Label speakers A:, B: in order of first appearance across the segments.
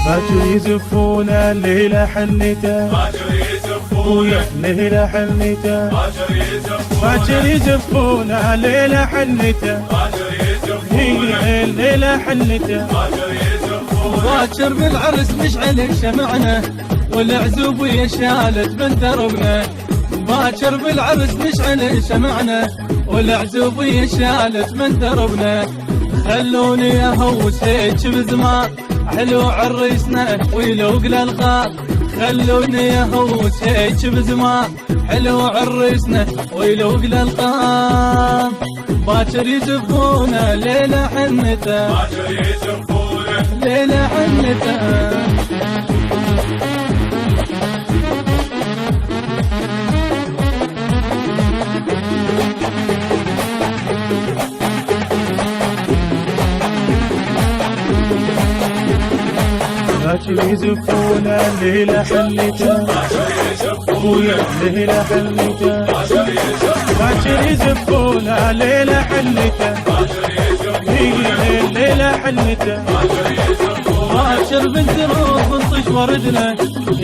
A: باكر يزفون الليلة حنته، باكر يزفون الليلة حنته، باكر يزفون الليلة حنته، هي الليلة حنته.
B: باكر بالعرس مشعل شمعنا والعزوب ويا شالت من دربنا. باكر بالعرس مشعل شمعنا والعزوب ويا شالت من دربنا. خلوني اهوس هيك بزمان حلو عريسنا ويلوق للقاء. خلوني اهوس هيك بزمان حلو عريسنا ويلوق للقاء. باكر يزفونه ليلة حنته، باكر يزفونه ليلة حنته.
A: باكر يزفون الليلة حنته، ويا الليلة حنته، باكر يزفون الليلة حنته، هي الليلة حنته.
B: باكر بالدروب نطش وردنا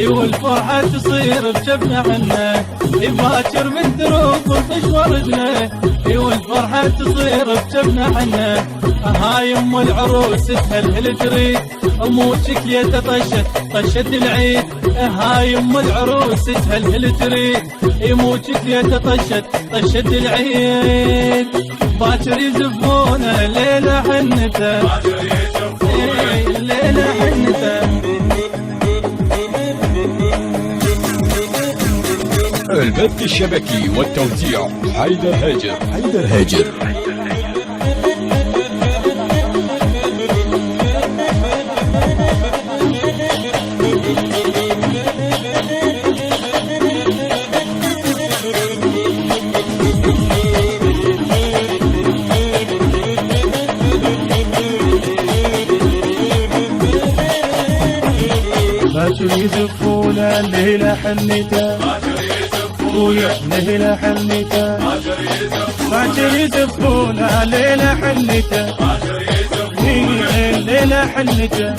B: والفرحة تصير بجبنا حنا. باكر بالدروب نطش وردنا والفرحة تصير بجبنا حنا. هاي ام العروس تهلهل تريد اموتك يا طشت العيد. هاي ام العروس تهلهل تريد يموتك يا طشت العيد. باكر يزفونه ليلة حنته، ليلة حنته.
C: البث الشبكي والتوزيع حيدر هاجر.
A: باكر يزفون الليلة حنته، ويا الليلة حنته، باكر يزفون الليلة حنته، هي الليلة حنته.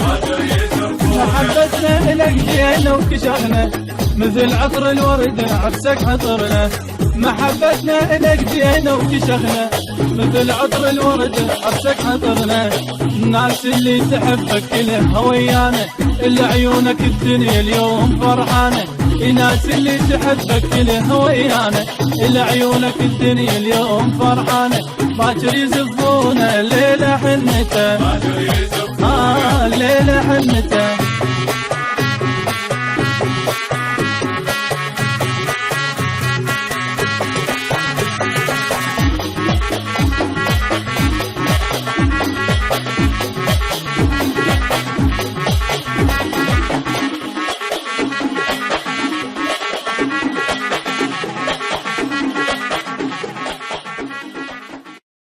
B: محبتنا إلك جينا وكشفنا مثل عطر الورد عكسك عطرنا. محبتنا إلك جينا وكشفنا مثل عطر الورد عكسك عطرنا. الناس اللي تحبك كلها ويانا إلا عيونك الدنيا اليوم فرحانة. الناس اللي تحبك كلها ويانا إلا عيونك الدنيا اليوم فرحانة. باكر يزفونه الليلة حنته، الليلة حنته.